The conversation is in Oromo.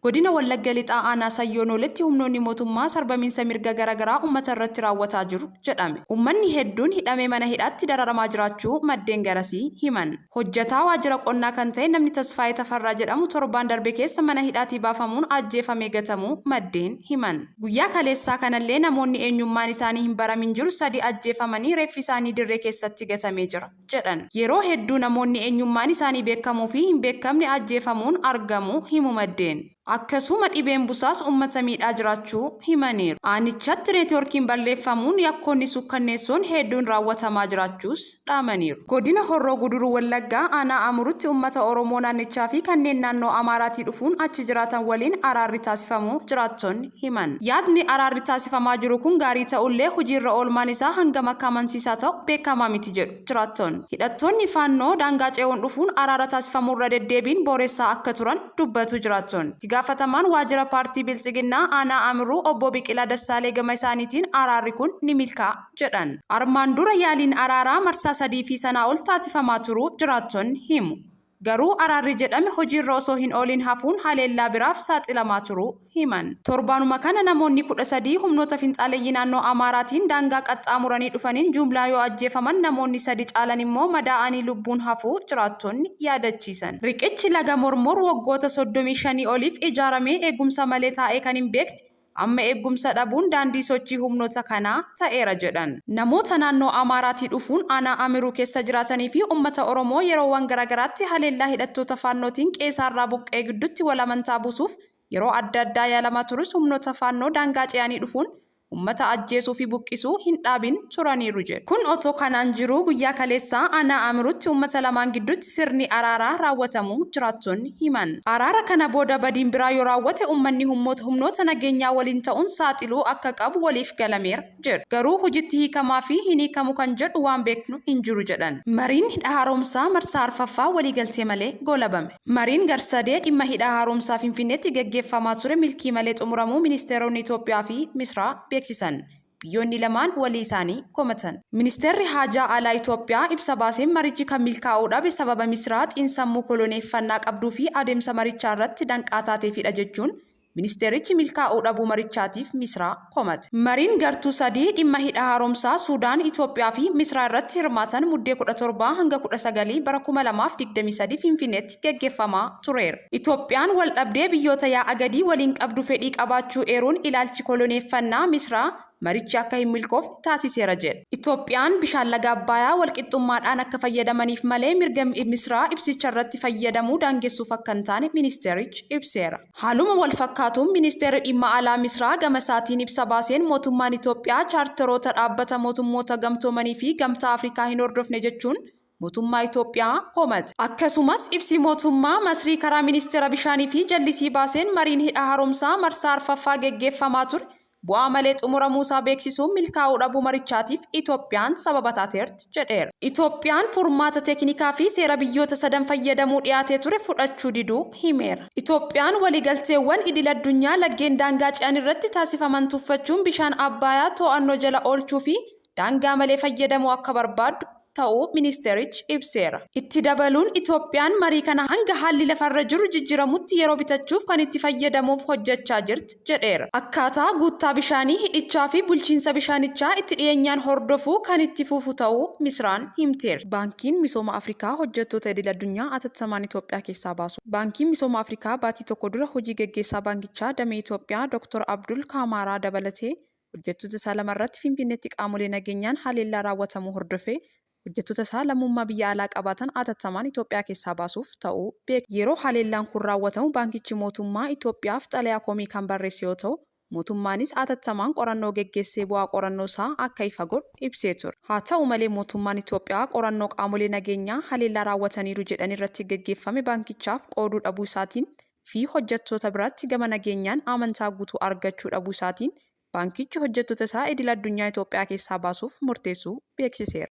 Godina Wallagga Lixaa aanaa Sayyoon olitti humnoonni mootummaa sarbamiinsa mirga garaagaraa uummata irratti raawwataa jiru jedhame. Uummanni hedduun hidhamee mana hidhaatti dararamaa jiraachuu maddeen garasii himan. Hojjetaa waajjira qonnaa kan ta'e namni Tasfaayee Tafarraa jedhamu torbaan darbe keessa mana hidhaatii baafamuun ajjeefamee gatamuu maddeen himan. Guyyaa kaleessaa kanallee namoonni eenyummaan isaanii hin baramin jiru 3 ajjeefamanii reeffi isaanii dirree keessatti gatamee jira jedhan. Yeroo hedduu namoonni eenyummaan isaanii beekamuu fi hin beekamne ajjeefamuun argamu himu maddeen. Akkasuma dhibeen busaas uummata miidhaa jiraachuu himaniiru. Aanichatti neetwoorkiin balleeffamuun yakkoonni sukkanneessoon hedduun raawwatamaa jiraachuus dhaamaniiru. Godina Horroo Guduruu Wallaggaa aanaa Amurutti uummata Oromoo naannichaa fi kanneen naannoo Amaaraatii dhufuun achi jiraatan waliin araarri taasifamuu jiraattonni himan. Yaadni araarri taasifamaa jiru kun gaarii ta'ullee hojiirra oolmaan isaa hangam akka amansiisaa ta'u beekamaa miti jedhu jiraattonni. Hidhattoonni faannoo daangaa ce'uun dhufuun araara taasifamuurra deddeebiin booressaa akka turan dubbatu jiraattonni. Gaafatamaan waajjira paartii Biltsiginnaa aanaa Amiruu obbo Biqilaa Dassaalee gama isaaniitiin araarri kun ni milkaa'a jedhan. Armaan dura yaaliin araaraa marsaa 3 fi sanaa ol taasifamaa turuu jiraattonni himu. Garuu araarri jedhame hojiirra osoo hin oolin hafuun haleellaa biraaf saaxilamaa turuu himan. Torbaanuma kana namoonni 13 humnoota finxaaleeyyii naannoo Amaaraatiin daangaa qaxxaamuranii dhufaniin jumlaa yoo ajjeefaman namoonni 3 caalan immoo madaa'anii lubbuun hafuu jiraattonni yaadachiisan. Riqichi laga Mormor waggoota 35 oliif ijaaramee eegumsa malee taa'ee kan hin beekne amma eegumsa dhabuun daandii sochii humnoota kanaa ta'eera jedhan. Namoota naannoo Amaaraatii dhufuun aanaa Amiruu keessa jiraatanii fi uummata Oromoo yeroowwan garaagaraatti haleellaa hidhattoota faannootiin qeessaarraa buqqee gidduutti wal amantaa buusuuf yeroo adda addaa yaalamaa turus humnoota faannoo daangaa ce'anii dhufuun uummata ajjeesuu fi buqqisuu hin dhaabin turaniiru jedhu. Kun otoo kanaan jiruu guyyaa kaleessaa aanaa Amiruutti uummata lamaan gidduutti sirni araaraa raawwatamuu jiraattonni himan. Araara kana booda badiin biraa yoo raawwate uummanni humnoota nageenyaa waliin ta'uun saaxiluu akka qabu waliif galameera jedhu. Garuu hojiitti hiikamaa fi hin hiikamu kan jedhu waan beeknu hin jiru jedhan. Mariin hidha haaromsaa marsaa arfaffaa waliigaltee malee goolabame. Mariin garsadee dhimma hidha haaromsaa Finfinneetti gaggeeffamaa ture milkii malee xumuramuu ministeeronni Itoophiyaa fi Misraa beeksisan. Biyyoonni lamaan walii isaanii komatan. Ministeerri Haajaa Alaa Itoophiyaa ibsa baaseen marichi kan milkaa'uu dhabe sababa Misraa xiinsammuu koloneeffannaa qabduu fi adeemsa marichaa irratti danqaa taateefidha jechuun ministeerichi milkaa'uu dhabuu marichaatiif Misraa komate. Mariin gartuu 3 dhimma hidha haaromsaa Suudaan, Itoophiyaa fi Misraa irratti hirmaatan muddee 17 hanga 19 bara 2023 Finfinneetti gaggeeffamaa tureera. Itoophiyaan wal dhabdee biyyoota yaa'a gadii waliin qabdu fedhii qabaachuu eeruun ilaalchi koloneeffannaa Misraa marichi akka hin milkoofne taasiseera jedhe. Itoophiyaan bishaan laga Abbayyaa walqixxummaadhaan akka fayyadamaniif malee mirga Misraa ibsicha irratti fayyadamuu daangessuuf akka hin taane ministeerichi ibseera. Haaluma wal fakkaatuun ministeerri dhimma alaa Misraa gama isaatiin ibsa baaseen mootummaan Itoophiyaa chaartaroota dhaabbata mootummoota gamtoomanii fi gamtaa Afrikaa hin hordofne jechuun mootummaa Itoophiyaa komate. Akkasumas ibsi mootummaa Masrii karaa ministeera bishaanii fi jallisii baaseen mariin hidha haaromsaa marsaa arfaffaa gaggeeffamaa ture bu'aa malee xumuramuusaa beeksisuun milkaa'uu dhabuu marichaatiif Itoophiyaan sababa taateerti jedheera. Itoophiyaan furmaata teeknikaa fi seera biyyoota 3 fayyadamuu dhiyaatee ture fudhachuu diduu himeera. Itoophiyaan waliigalteewwan idil addunyaa laggeen daangaa ce'an irratti taasifaman tuffachuun bishaan Abbayyaa to'annoo jala oolchuu fi daangaa malee fayyadamuu akka barbaaddu ta'uu ministeerichi ibseera. Itti dabaluun Itoophiyaan marii kana hanga haalli lafarra jiru jijjiiramutti yeroo bitachuuf kan itti fayyadamuuf hojjechaa jirti jedheera. Akkaataa guuttaa bishaanii hidhichaa fi bulchiinsa bishaanichaa itti dhiyeenyaan hordofuu kan itti fufu ta'uu Misraan himteera. Baankiin Misooma Afrikaa hojjettoota idil addunyaa atattamaan Itoophiyaa keessaa baasu. Baankiin Misooma Afrikaa baatii tokko dura hojii gaggeessaa baankichaa damee Itoophiyaa Dr. Abdul Kaamaaraa dabalatee hojjettoota isaa 2 irratti Finfinneetti qaamolee nageenyaan haleellaa raawwatamuu hordofee hojjettoota isaa lammummaa biyya alaa qabaatan atattamaan Itoophiyaa keessaa baasuuf ta'uu beeksise. Yeroo haleellaan kun raawwatamu baankichi mootummaa Itoophiyaaf xalayaa komii kan barreesse yoo ta'u, mootummaanis atattamaan qorannoo geggeessee bu'aa qorannoo isaa akka ifa godhu ibsee ture. Haa ta'u malee mootummaan Itoophiyaa qorannoo qaamolee nageenyaa haleellaa raawwataniiru jedhan irratti geggeeffame baankichaaf qooduu dhabuu isaatiin fi hojjettoota biratti gama nageenyaan amantaa guutuu argachuu dhabuu isaatiin baankichi hojjettoota isaa idil addunyaa Itoophiyaa keessaa baasuuf murteessuu beeksiseera.